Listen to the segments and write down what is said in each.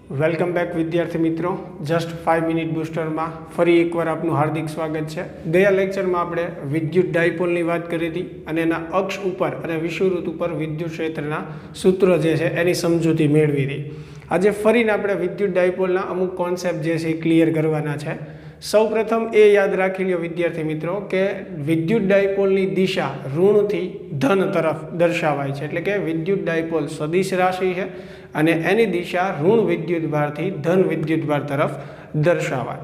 Welcome back વિદ્યાર્થી મિત્રો. Just 5 minute બૂસ્ટરમાં ફરી એકવાર આપનું હાર્દિક સ્વાગત છે. ગયા લેક્ચરમાં આપણે વિદ્યુત ડાયપોલની વાત કરી હતી અને એના અક્ષ ઉપર અને વિષુવવૃત્ત ઉપર વિદ્યુત ક્ષેત્રના સૂત્રો જે છે એની સમજૂતી મેળવી હતી. આજે ફરીને આપણે વિદ્યુત ડાયપોલના અમુક કોન્સેપ્ટ જે છે એ ક્લિયર કરવાના છે. સૌપ્રથમ એ યાદ રાખી લ્યો વિદ્યાર્થી મિત્રો કે વિદ્યુત ડાયપોલની દિશા ઋણથી ધન તરફ દર્શાવાય છે. એટલે કે વિદ્યુત ડાયપોલ સદિશ રાશિ છે અને એની દિશા ઋણ વિદ્યુતભારથી ધન વિદ્યુતભાર તરફ દર્શાવાય.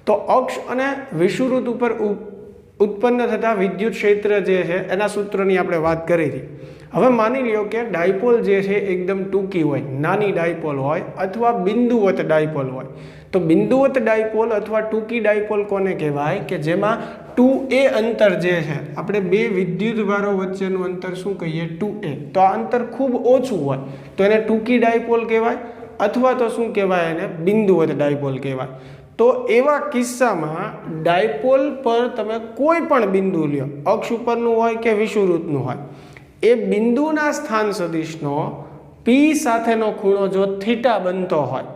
તો અક્ષ અને વિષુવવૃત્ત ઉપર ઉત્પન્ન થતા વિદ્યુત ક્ષેત્ર જે છે એના સૂત્રોની આપણે વાત કરી હતી. હવે માની લ્યો કે ડાયપોલ જે છે એકદમ ટૂંકી હોય, નાની ડાયપોલ હોય અથવા બિંદુવત ડાયપોલ હોય. તો બિંદુવત ડાયપોલ અથવા ટૂંકી ડાયપોલ કોને કહેવાય? કે જેમાં 2a અંતર જે છે, આપણે બે વિદ્યુતભારો વચ્ચેનું અંતર શું કહીએ? 2a. તો આ અંતર ખૂબ ઓછું હોય તો એને ટૂંકી ડાયપોલ કહેવાય અથવા તો શું કહેવાય? એને બિંદુવત ડાયપોલ કહેવાય. તો એવા કિસ્સામાં ડાયપોલ પર તમે કોઈ પણ બિંદુ લ્યો, અક્ષ ઉપરનું હોય કે વિષુવવૃત્તનું હોય, એ બિંદુના સ્થાન સદિશનો P સાથેનો ખૂણો જો થીટા બનતો હોય,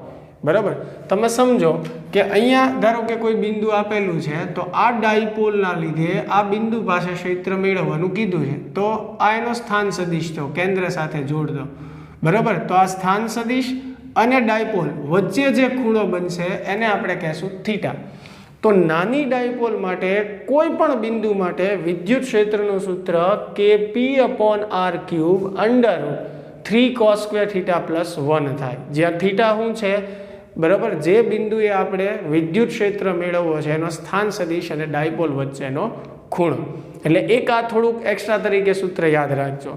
બરાબર, તમે સમજો કે અહીંયા ધારો કે કોઈ બિંદુ આપેલું છે તો આ ડાયપોલના લીધે આ બિંદુ પાસે ક્ષેત્ર મેળવવાનું કીધું છે. તો આ એનો સ્થાન સદિશ તો કેન્દ્ર સાથે જોડ દો, બરાબર. તો આ સ્થાન સદિશ અને ડાયપોલ વચ્ચે જે ખૂણો બનશે એને આપણે કહેશું થીટા. તો નાની ડાયપોલ માટે કોઈ પણ બિંદુ માટે વિદ્યુત ક્ષેત્રનું સૂત્ર Kp/r³ √3 cos² θ + 1 થાય. જ્યાં થીટા શું છે? બરાબર, જે બિંદુએ આપણે વિદ્યુત ક્ષેત્ર મેળવવો છે એનો સ્થાન સદિશ અને ડાયપોલ વચ્ચેનો ખૂણો. એટલે એક આ થોડુંક એક્સ્ટ્રા તરીકે સૂત્ર યાદ રાખજો.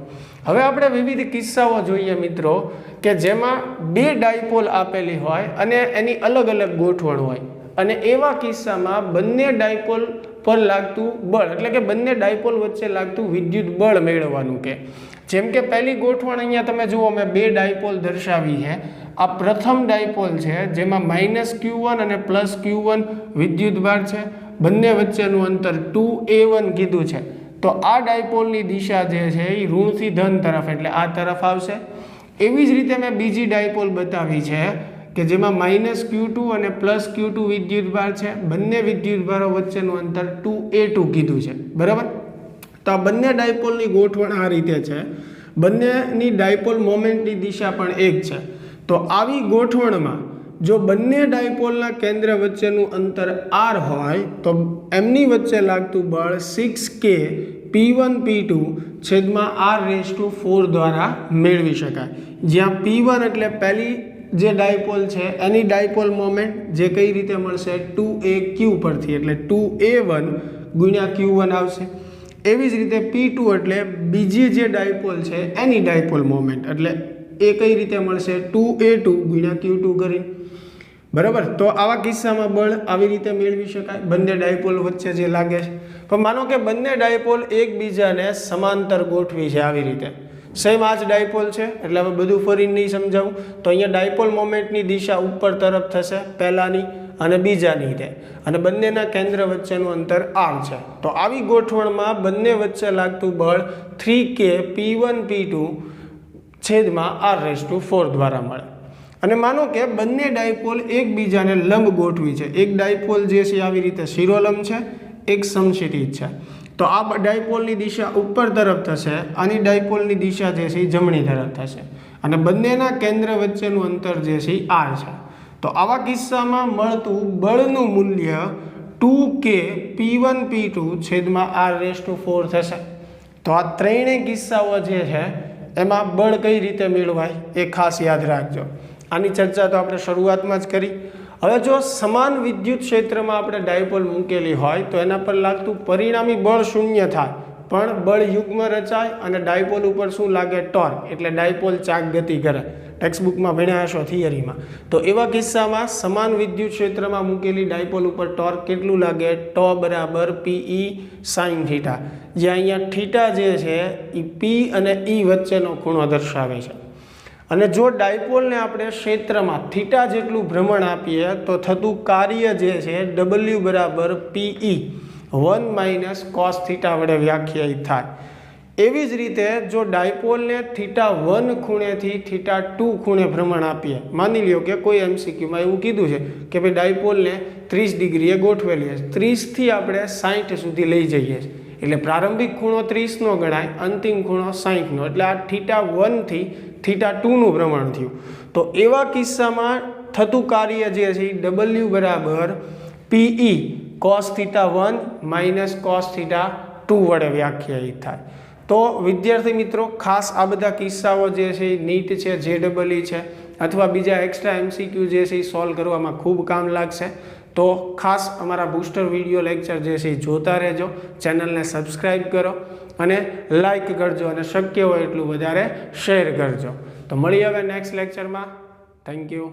હવે આપણે વિવિધ કિસ્સાઓ જોઈએ મિત્રો કે જેમાં બે ડાયપોલ આપેલી હોય અને એની અલગ અલગ ગોઠવણ હોય અને એવા કિસ્સામાં બંને ડાયપોલ પર લાગતું બળ, એટલે કે બંને ડાયપોલ વચ્ચે લાગતું વિદ્યુત બળ મેળવવાનું કે. જેમ કે પહેલી ગોઠવણ અહીંયા તમે જુઓ, મેં બે ડાયપોલ દર્શાવી છે. આ પ્રથમ ડાયપોલ છે જેમાં -q1 અને +q1 વિદ્યુતભાર છે, બંને વચ્ચેનું અંતર 2a1 કીધું છે. તો આ ડાયપોલની દિશા જે છે એ ઋણથી ધન તરફ, એટલે આ તરફ આવશે. એવી જ રીતે મેં બીજી ડાયપોલ બતાવી છે કે જેમાં -q2 અને +q2 વિદ્યુતભાર છે, બંને વિદ્યુતભારો વચ્ચેનું અંતર 2a2 કીધું છે, બરાબર. તો આ બંને ડાયપોલની ગોઠવણ આ રીતે છે. બંનેની ડાયપોલ મોમેન્ટની દિશા પણ એક છે. તો આવી ગોઠવણમાં જો બંને ડાયપોલના કેન્દ્ર વચ્ચેનું અંતર r હોય તો એમની વચ્ચે લાગતું બળ 6k P1 P2 r⁴ દ્વારા મેળવી શકાય. જ્યાં P1 એટલે પહેલી જે ડાયપોલ છે એની ડાયપોલ મોમેન્ટ જે કઈ રીતે મળશે? 2aq પરથી, એટલે 2a1 × q1 આવશે. એવી જ રીતે P2 એટલે બીજી જે ડાયપોલ છે એની ડાયપોલ મોમેન્ટ, એટલે એ કઈ રીતે મળશે? 2a2 × q2 કરી, બરાબર. તો આવા કિસ્સામાં બળ આવી રીતે મેળવી શકાય બંને ડાયપોલ વચ્ચે જે લાગે છે. પણ માનો કે બંને ડાયપોલ એકબીજાને સમાંતર ગોઠવી છે આવી રીતે. સેમ આ જ ડાયપોલ છે, એટલે હવે બધું ફરી નહીં સમજાવું. તો અહીંયા ડાયપોલ મોમેન્ટની દિશા ઉપર તરફ થશે, પહેલાની અને બીજાની રીતે, અને બંનેના કેન્દ્ર વચ્ચેનું અંતર r છે. તો આવી ગોઠવણમાં બંને વચ્ચે લાગતું બળ 3k P1 P2 r⁴ દ્વારા મળે. અને માનો કે બંને ડાયપોલ એકબીજાને લંબ ગોઠવી છે. એક ડાયપોલ જે છે આવી રીતે શિરોલંબ છે, એક સમક્ષિતિજ છે. તો આ ડાયપોલની દિશા ઉપર તરફ થશે, આની ડાયપોલની દિશા જે છે એ જમણી તરફ થશે, અને બંનેના કેન્દ્ર વચ્ચેનું અંતર જે છે એ r છે. તો આવા કિસ્સામાં મળતું બળનું મૂલ્ય 2k P1 P2 r⁴ થશે. તો આ ત્રણેય કિસ્સાઓ જે છે એમાં બળ કઈ રીતે મેળવાય એ ખાસ યાદ રાખજો. આની ચર્ચા તો આપણે શરૂઆતમાં જ કરી. હવે જો સમાન વિદ્યુત ક્ષેત્રમાં આપણે ડાયપોલ મૂકેલી હોય તો એના પર લાગતું પરિણામી બળ શૂન્ય થાય, પણ બળ યુગ્મ રચાય અને ડાયપોલ ઉપર શું લાગે? ટોર્ક, એટલે ડાયપોલ ચાક ગતિ કરે. ટેક્સ્ટબુકમાં ભણ્યા હશો થિયરીમાં. તો એવા કિસ્સામાં સમાન વિદ્યુત ક્ષેત્રમાં મૂકેલી ડાયપોલ ઉપર ટોર્ક કેટલું લાગે? τ = Pe sin θ. જ્યાં અહીંયા થીટા જે છે એ P અને E વચ્ચેનો ખૂણો દર્શાવે છે. અને જો ડાયપોલને આપણે ક્ષેત્રમાં થીટા જેટલું ભ્રમણ આપીએ તો થતું કાર્ય જે છે W = Pe 1 - cos θ વડે વ્યાખ્યાયિત થાય. એવી જ રીતે જો ડાયપોલને θ1 ખૂણેથી θ2 ખૂણે ભ્રમણ આપીએ, માની લ્યો કે કોઈ MCQમાં એવું કીધું છે કે ભાઈ ડાયપોલને 30 ડિગ્રીએ ગોઠવેલી છે, 30થી આપણે 60 સુધી લઈ જઈએ છીએ, એટલે પ્રારંભિક ખૂણો 30 નો ગણાય, અંતિમ ખૂણો 60 નો, એટલે આ θ1 થી θ2 નું ભ્રમણ થયું. તો એવા કિસ્સામાં થતું કાર્ય જે છે એ W બરાબર PE cos θ1 માઇનસ cos θ2 વડે વ્યાખ્યાયિત થાય. તો વિદ્યાર્થી મિત્રો ખાસ આ બધા કિસ્સાઓ જે છે એ નીટ છે, JEE છે અથવા બીજા એક્સ્ટ્રા MCQ જે છે એ સોલ્વ કરવામાં ખૂબ કામ લાગશે. તો ખાસ અમારા બૂસ્ટર વિડીયો લેક્ચર જે છે એ જોતા રહેજો, ચેનલને સબસ્ક્રાઈબ કરો અને લાઈક કરજો અને શક્ય હોય એટલું વધારે શેર કરજો. તો મળીએ હવે નેક્સ્ટ લેક્ચરમાં. Thank you.